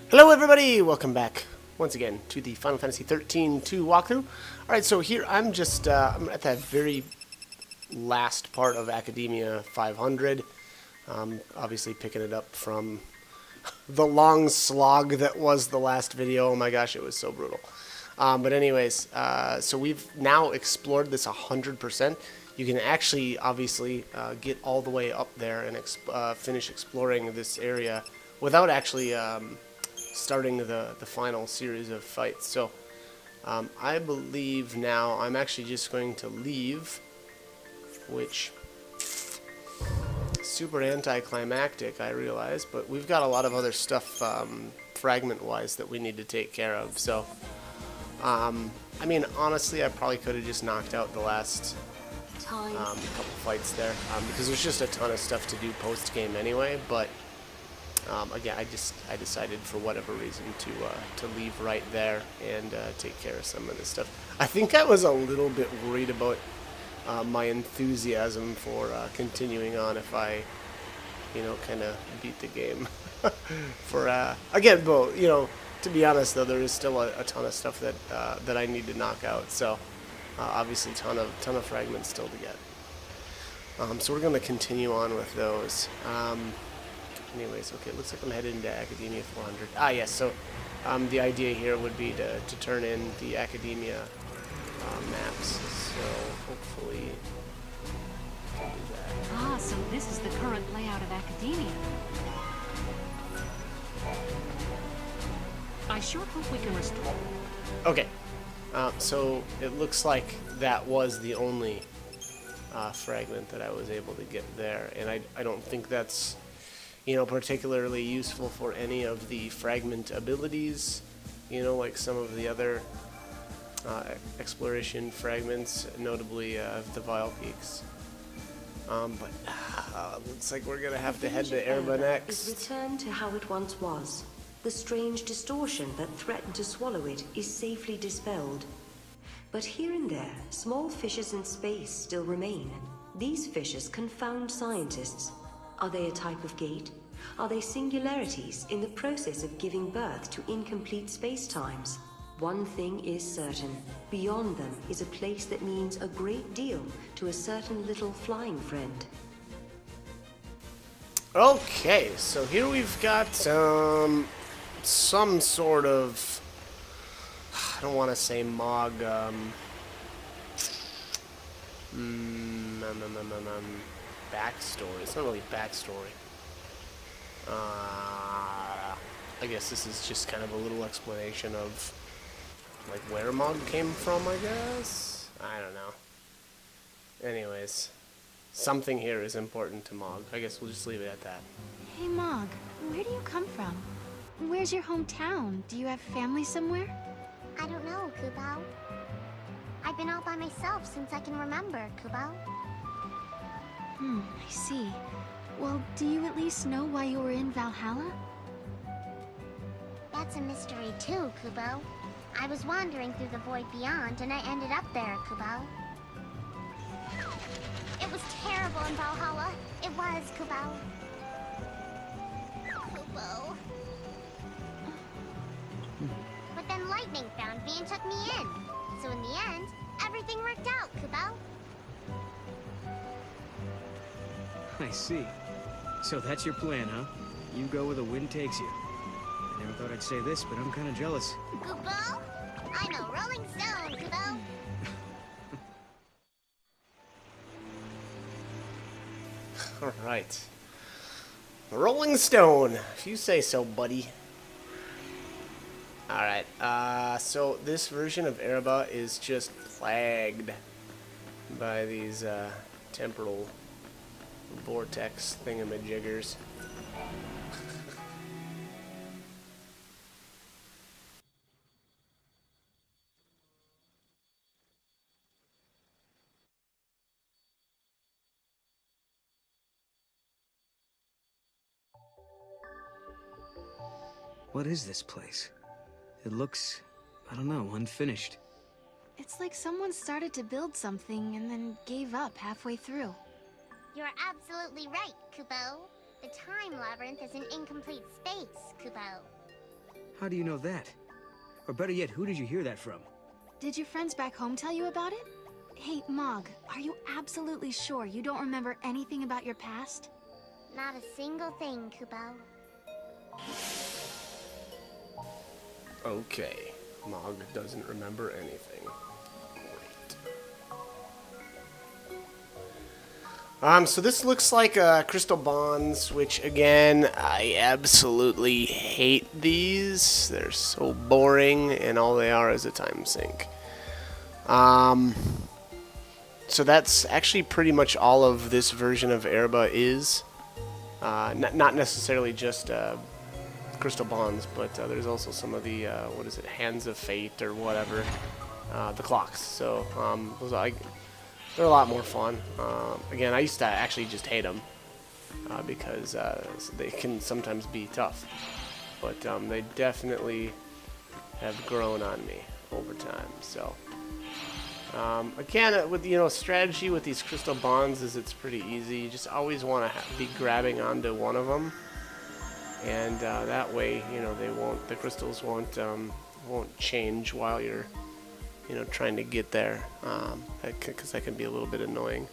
Hello everybody, welcome back once again to the Final Fantasy 13 2 walkthrough. Alright, so here I'm just, I'm at that very last part of Academia 500. Obviously picking it up from the long slog that was the last video. Oh my gosh, it was so brutal. But anyways, so we've now explored this 100%. You can actually, obviously, get all the way up there and finish exploring this area without actually starting the final series of fights. So I believe now I'm actually just going to leave, which super anticlimactic, I realize, but we've got a lot of other stuff fragment-wise that we need to take care of. So I mean, honestly, I probably could have just knocked out the last couple fights there, because there's just a ton of stuff to do post-game anyway. But again, I decided for whatever reason to leave right there and take care of some of this stuff. I think I was a little bit worried about my enthusiasm for continuing on if I, kind of beat the game. For again, but to be honest though, there is still a ton of stuff that I need to knock out. So obviously, ton of fragments still to get. So we're going to continue on with those. Anyways, okay, it looks like I'm headed into Academia 400. Ah, yes, so the idea here would be to turn in the Academia maps, so hopefully I can do that. Ah, so this is the current layout of Academia. I sure hope we can restore. Okay, so it looks like that was the only fragment that I was able to get there, and I don't think that's particularly useful for any of the fragment abilities, like some of the other exploration fragments, notably the Vile Peaks. But looks like we're gonna have to head to Erba next. Is returned to how it once was. The strange distortion that threatened to swallow it is safely dispelled. But here and there, small fissures in space still remain. These fissures confound scientists. Are they a type of gate? Are they singularities in the process of giving birth to incomplete space-times? One thing is certain. Beyond them is a place that means a great deal to a certain little flying friend. Okay, so here we've got some sort of, I don't want to say Mog, backstory. It's not really backstory. I guess this is just kind of a little explanation of like where Mog came from, I guess? I don't know. Anyways, something here is important to Mog. I guess we'll just leave it at that. Hey Mog, where do you come from? Where's your hometown? Do you have family somewhere? I don't know, Kubao. I've been all by myself since I can remember, Kubao. I see. Well, do you at least know why you were in Valhalla? That's a mystery too, Kubo. I was wandering through the void beyond and I ended up there, Kubo. It was terrible in Valhalla. It was, Kubo. Kubo. But then lightning found me and took me in. So in the end, everything worked out, Kubo. I see. So that's your plan, huh? You go where the wind takes you. I never thought I'd say this, but I'm kind of jealous. Kubo? I'm a Rolling Stone, Kubo. Alright. Rolling Stone, if you say so, buddy. Alright, so this version of Erba is just plagued by these temporal vortex thingamajiggers. What is this place? It looks, I don't know, unfinished. It's like someone started to build something and then gave up halfway through. You're absolutely right, Kubo. The time labyrinth is an incomplete space, Kubo. How do you know that? Or better yet, who did you hear that from? Did your friends back home tell you about it? Hey, Mog, are you absolutely sure you don't remember anything about your past? Not a single thing, Kupo. Okay. Mog doesn't remember anything. Great. So this looks like crystal bonds, which again, I absolutely hate these. They're so boring, and all they are is a time sink. So that's actually pretty much all of this version of Erba is. Not necessarily just crystal bonds, but there's also some of the what is it, Hands of Fate or whatever, the clocks. So they're a lot more fun. Again, I used to actually just hate them because they can sometimes be tough, but they definitely have grown on me over time. So again, with strategy with these crystal bonds is it's pretty easy. You just always want to be grabbing onto one of them. And that way, the crystals won't change while you're, trying to get there, because that can be a little bit annoying.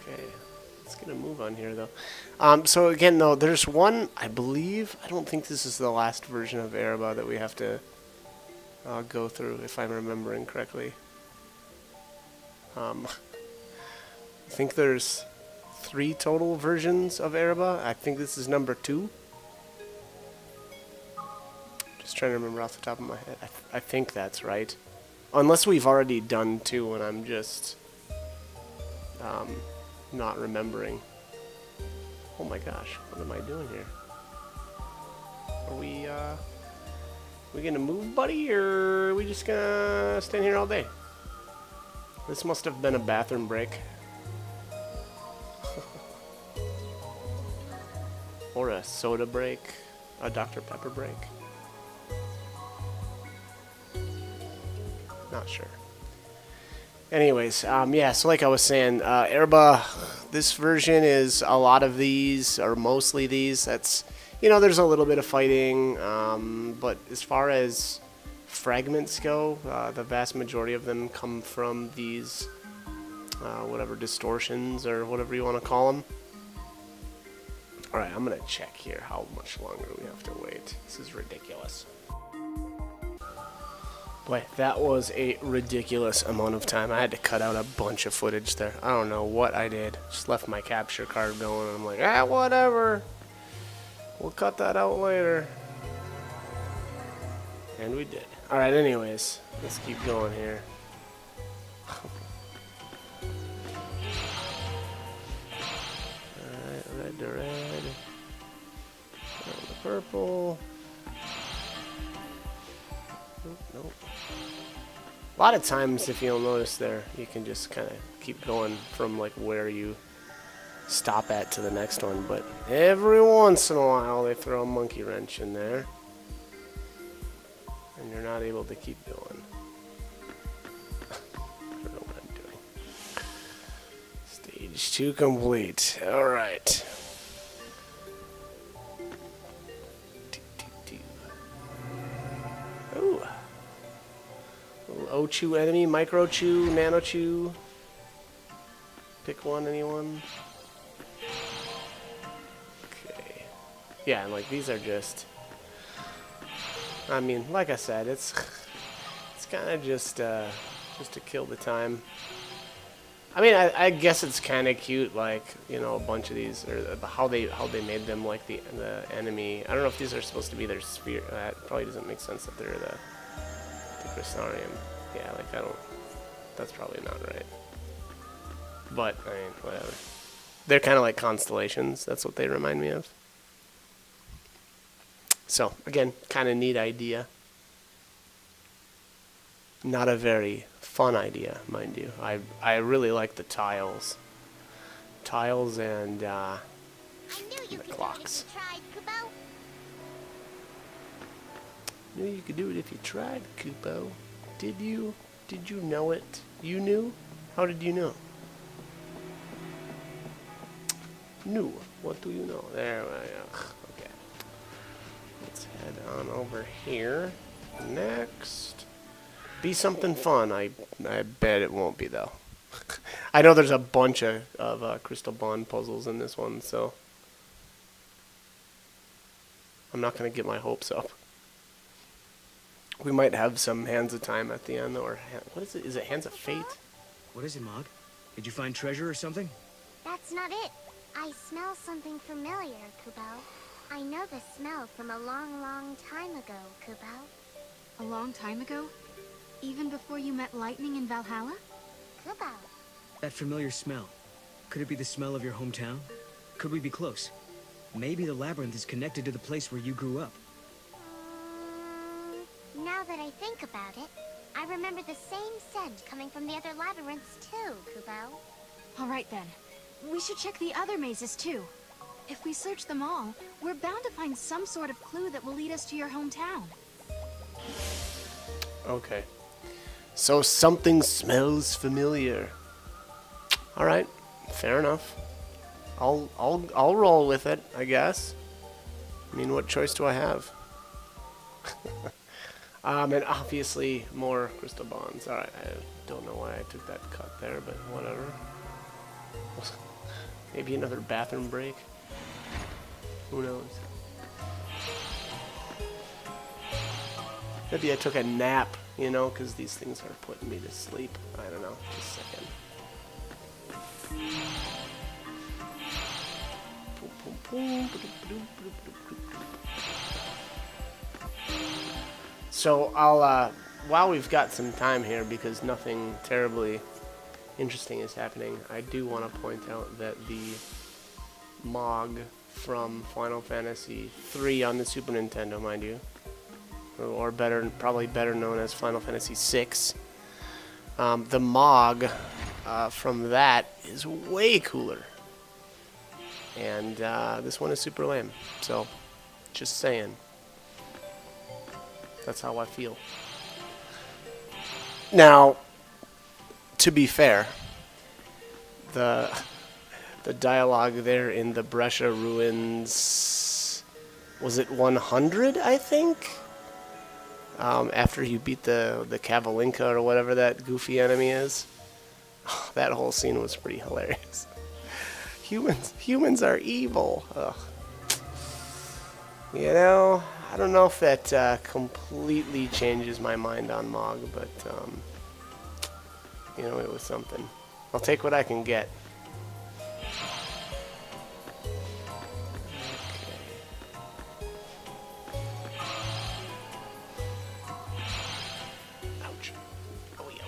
Okay, let's get a move on here, though. So again, though, there's one, I don't think this is the last version of Erba that we have to go through, if I'm remembering correctly. I think there's 3 total versions of Erba. I think this is number 2. Just trying to remember off the top of my head. I think that's right. Unless we've already done 2 and I'm just not remembering. Oh my gosh, what am I doing here? Are we gonna move, buddy, or are we just gonna stand here all day? This must have been a bathroom break. Or a soda break, a Dr. Pepper break. Not sure. Anyways, yeah, so like I was saying, Erba, this version is a lot of these, or mostly these. That's, there's a little bit of fighting, but as far as fragments go, the vast majority of them come from these, whatever, distortions, or whatever you want to call them. Alright, I'm gonna check here how much longer we have to wait. This is ridiculous. Boy, that was a ridiculous amount of time. I had to cut out a bunch of footage there. I don't know what I did. Just left my capture card going, and I'm like, whatever. We'll cut that out later. And we did. Alright, anyways, let's keep going here. Red to red, down to purple. Nope. A lot of times, if you'll notice there, you can just kind of keep going from like where you stop at to the next one, but every once in a while they throw a monkey wrench in there and you're not able to keep going. I don't know what I'm doing. Stage 2 complete. Alright. Ooh. Little Ochu enemy, Micro Chew, Nano Chew. Pick one, anyone? Okay. Yeah, and like these are just, I mean, like I said, it's kind of just to kill the time. I mean, I guess it's kind of cute, like, you know, a bunch of these, or how they made them like the enemy. I don't know if these are supposed to be their sphere. That probably doesn't make sense that they're the Crystarium. Yeah, like that's probably not right. But I mean, whatever. They're kind of like constellations. That's what they remind me of. So again, kind of neat idea. Not a very fun idea, mind you. I really like the tiles. Tiles and I knew you the could clocks. do it if you tried, Kupo. Knew you could do it if you tried, Kupo. Did you? Did you know it? You knew? How did you know? Knew. What do you know? There we go. let's head on over here. Next. Be something fun. I bet it won't be, though. I know there's a bunch of Crystal Bond puzzles in this one, so I'm not going to get my hopes up. We might have some Hands of Time at the end, or what is it? Is it Hands of Fate? What is it, Mog? Did you find treasure or something? That's not it. I smell something familiar, Kubo. I know the smell from a long, long time ago, Kubo. A long time ago? Even before you met Lightning in Valhalla? Kubo. That familiar smell. Could it be the smell of your hometown? Could we be close? Maybe the labyrinth is connected to the place where you grew up. Now that I think about it, I remember the same scent coming from the other labyrinths too, Kubo. All right then. We should check the other mazes too. If we search them all, we're bound to find some sort of clue that will lead us to your hometown. Okay. So something smells familiar. All right, fair enough. I'll roll with it, I guess. I mean, what choice do I have? And obviously more Crystal Bonds. All right, I don't know why I took that cut there, but whatever. Maybe another bathroom break. Who knows? Maybe I took a nap, you know, because these things are putting me to sleep. I don't know. Just a second. So I'll, while we've got some time here, because nothing terribly interesting is happening, I do want to point out that the Mog from Final Fantasy III on the Super Nintendo, mind you, or better, probably better known as Final Fantasy VI, the Mog from that is way cooler. And this one is super lame. So, just saying. That's how I feel. Now, to be fair, the dialogue there in the Brescia ruins, was it 100, I think? After you beat the Cavalinka or whatever that goofy enemy is. That whole scene was pretty hilarious. Humans are evil. Ugh. You know, I don't know if that completely changes my mind on Mog, but you know, it was something. I'll take what I can get. Ouch. Oh yeah.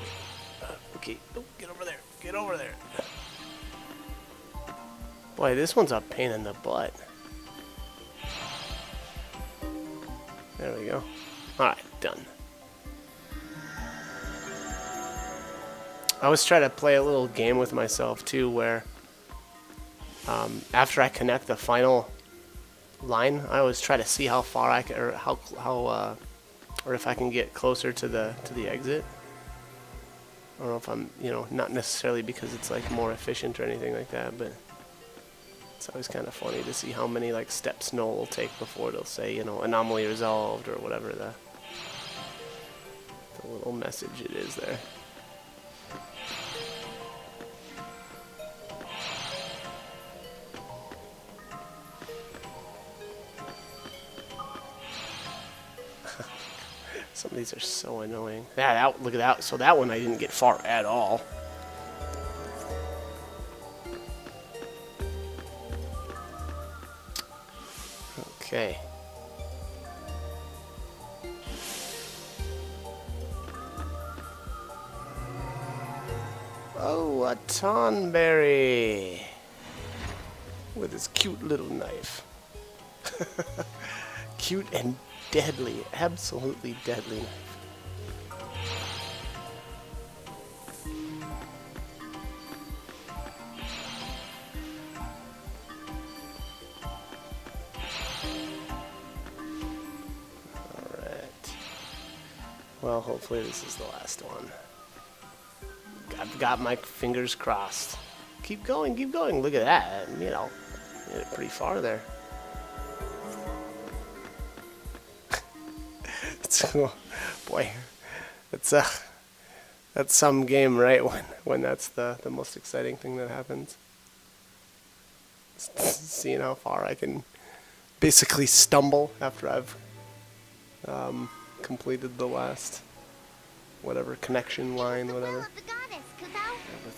Okay. Oh, get over there. Get over there. Boy, this one's a pain in the butt. There we go. Alright, done. I always try to play a little game with myself too, where after I connect the final line, I always try to see how far I can, or or if I can get closer to the exit. I don't know if I'm, you know, not necessarily because it's like more efficient or anything like that, but it's always kind of funny to see how many like steps Noel will take before it'll say, you know, anomaly resolved or whatever the little message it is there. Some of these are so annoying. Look at that. So that one I didn't get far at all. Okay. Oh, a Tonberry with his cute little knife. Cute and deadly, absolutely deadly knife. Alright. Well, hopefully this is the last one. I've got my fingers crossed. Keep going, keep going. Look at that. You know, made it pretty far there. Boy, that's some game, right? When that's the most exciting thing that happens. Seeing how far I can basically stumble after I've completed the last whatever connection line, whatever. Of the goddess, Kupo. Number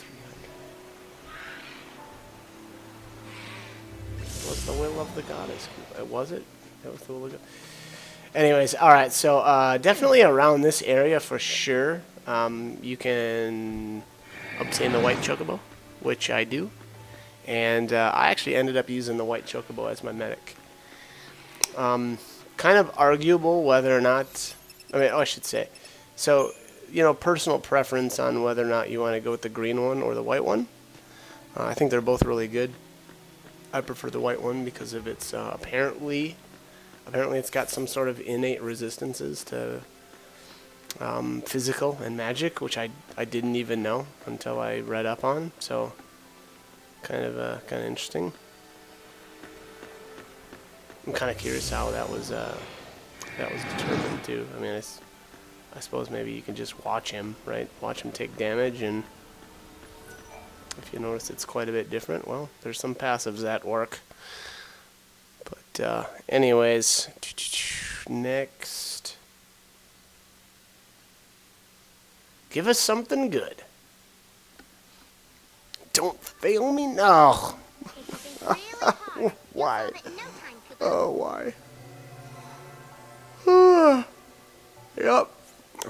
300. What's the will of the goddess? Was it? That was the will of the goddess. Anyways, alright, so definitely around this area for sure, you can obtain the white chocobo, which I do. And I actually ended up using the white chocobo as my medic. Kind of arguable whether or not, I should say. So, personal preference on whether or not you want to go with the green one or the white one. I think they're both really good. I prefer the white one because of its apparently it's got some sort of innate resistances to physical and magic, which I didn't even know until I read up on. So kind of interesting. I'm kind of curious how that was determined too. I mean, I suppose maybe you can just watch him, right? Watch him take damage, and if you notice it's quite a bit different, well, there's some passives that work. But anyways, next, give us something good. Don't fail me now. It's really hard. Why? You'll solve it in no time, Kupo. Oh, why? Yep.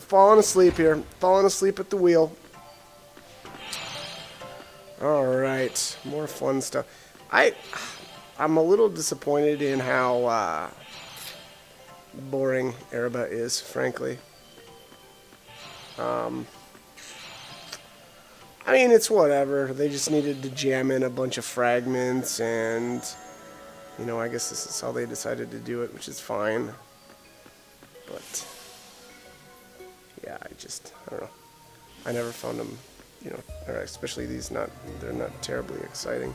Falling asleep here. Falling asleep at the wheel. Alright. More fun stuff. I'm a little disappointed in how boring Ereba is, frankly. I mean, it's whatever. They just needed to jam in a bunch of fragments, and I guess this is how they decided to do it, which is fine. But yeah, I don't know. I never found them, or especially these, they're not terribly exciting.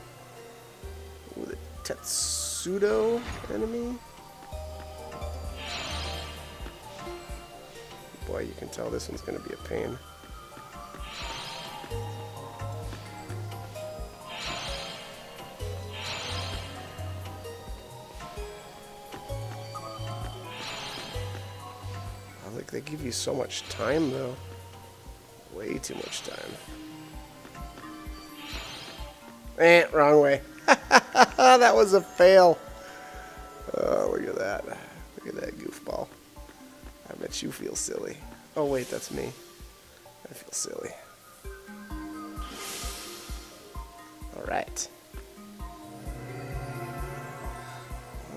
Ooh, the Tetsudo enemy. Boy, you can tell this one's going to be a pain. They give you so much time, though. Way too much time. Wrong way. That was a fail. Oh, look at that. Look at that goofball. I bet you feel silly. Oh, wait, that's me. I feel silly. Alright.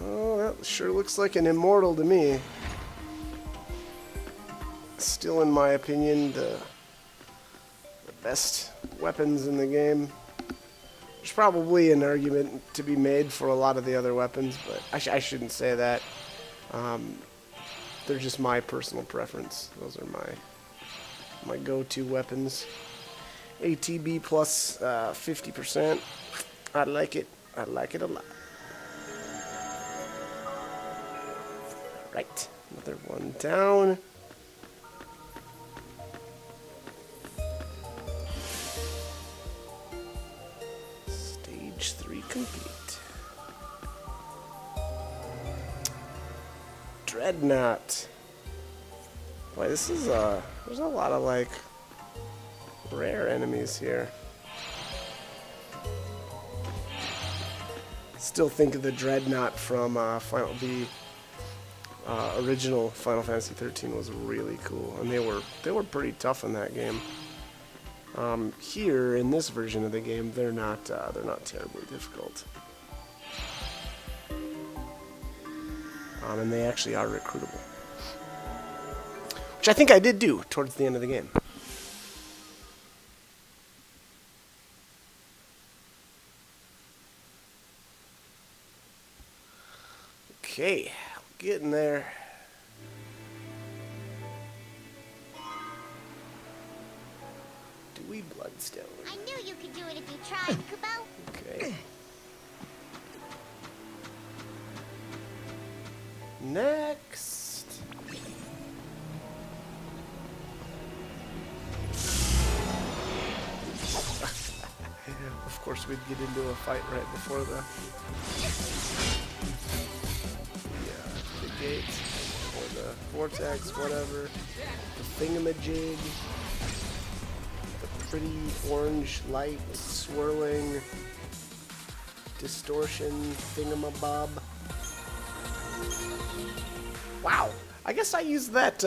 Oh, that sure looks like an immortal to me. Still, in my opinion, the best weapons in the game. There's probably an argument to be made for a lot of the other weapons, but I shouldn't say that. They're just my personal preference. Those are my go-to weapons. ATB plus 50%. I like it. I like it a lot. Right, another one down. Stage 3 complete. Dreadnought. Boy, this is there's a lot of like rare enemies here. Still think of the Dreadnought from the original Final Fantasy 13 was really cool, and they were pretty tough in that game. Here in this version of the game, they're not terribly difficult, and they actually are recruitable, which I think I did do towards the end of the game. Okay, getting there. Dewey Bloodstone. I knew you could do it if you tried, Kupo. Okay. Next. course, we'd get into a fight right before the gates, or the vortex, whatever. The thingamajig. The pretty orange light swirling distortion thingamabob. Wow, I guess I used that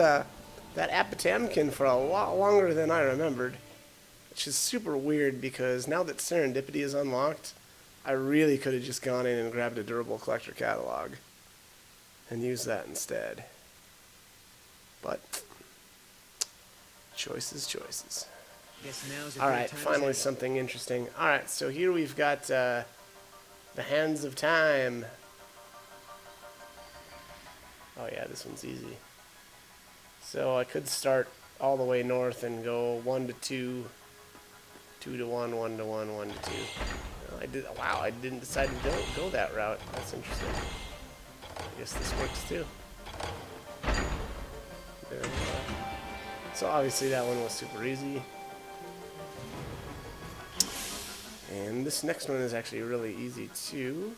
Apotamkin for a lot longer than I remembered, which is super weird because now that Serendipity is unlocked, I really could have just gone in and grabbed a Durable Collector catalog and used that instead. But choices. Guess now's a All good right, time to finally say- something interesting. All right, so here we've got the Hands of Time. Oh yeah, this one's easy. So I could start all the way north and go 1 to 2, 2 to 1, 1 to 1, 1 to 2. I did. Wow, I didn't decide to go that route. That's interesting. I guess this works too. There, so obviously that one was super easy. And this next one is actually really easy too.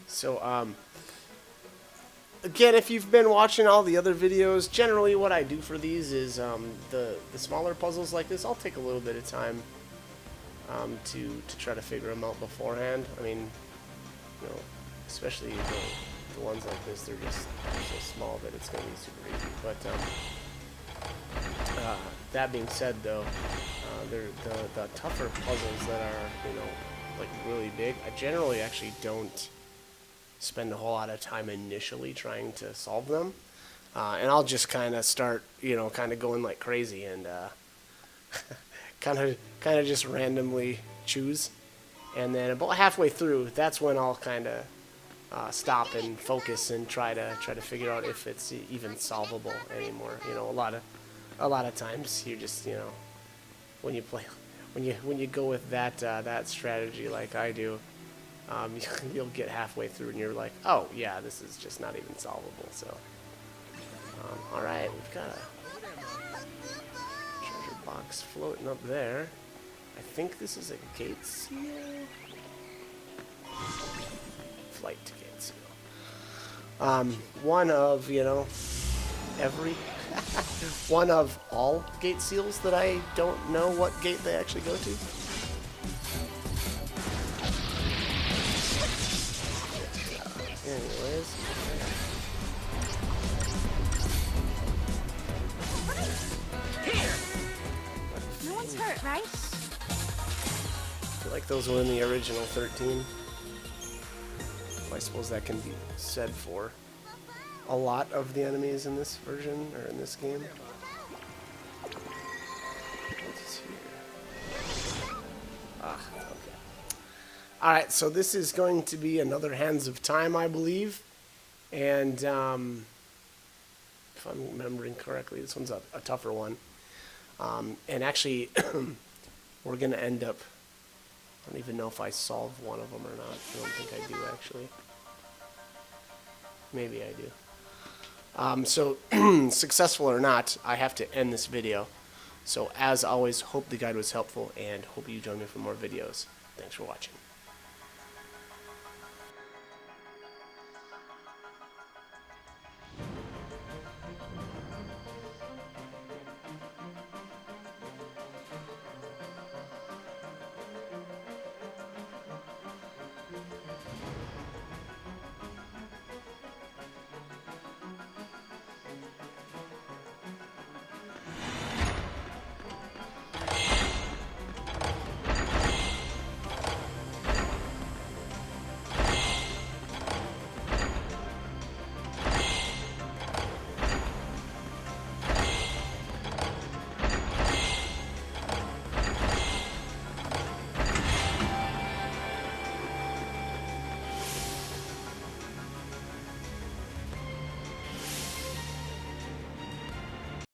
So again, if you've been watching all the other videos, generally what I do for these is the smaller puzzles like this, I'll take a little bit of time to try to figure them out beforehand. I mean, you know, especially the ones like this, they're so small that it's going to be super easy. But that being said, though, the tougher puzzles that are, you know, like really big, I generally actually don't spend a whole lot of time initially trying to solve them, and I'll just kind of start, you know, kind of going like crazy and kind of just randomly choose, and then about halfway through, that's when I'll kind of stop and focus and try to figure out if it's even solvable anymore. You know, a lot of times you just, you know, when you go with that strategy like I do. You'll get halfway through and you're like, oh yeah, this is just not even solvable. So, all right, we've got a treasure box floating up there. I think this is a gate seal. Flight to gate seal. One of, you know, one of all gate seals that I don't know what gate they actually go to. Anyways. No one's hurt, right? I feel like those were in the original 13. Well, I suppose that can be said for a lot of the enemies in this version, or in this game. What's here? Ah, okay. Alright, so this is going to be another Hands of Time, I believe. And, if I'm remembering correctly, this one's a tougher one. And actually, we're going to end up... I don't even know if I solve one of them or not. I don't think I do, actually. Maybe I do. So, successful or not, I have to end this video. So, as always, hope the guide was helpful, and hope you join me for more videos. Thanks for watching.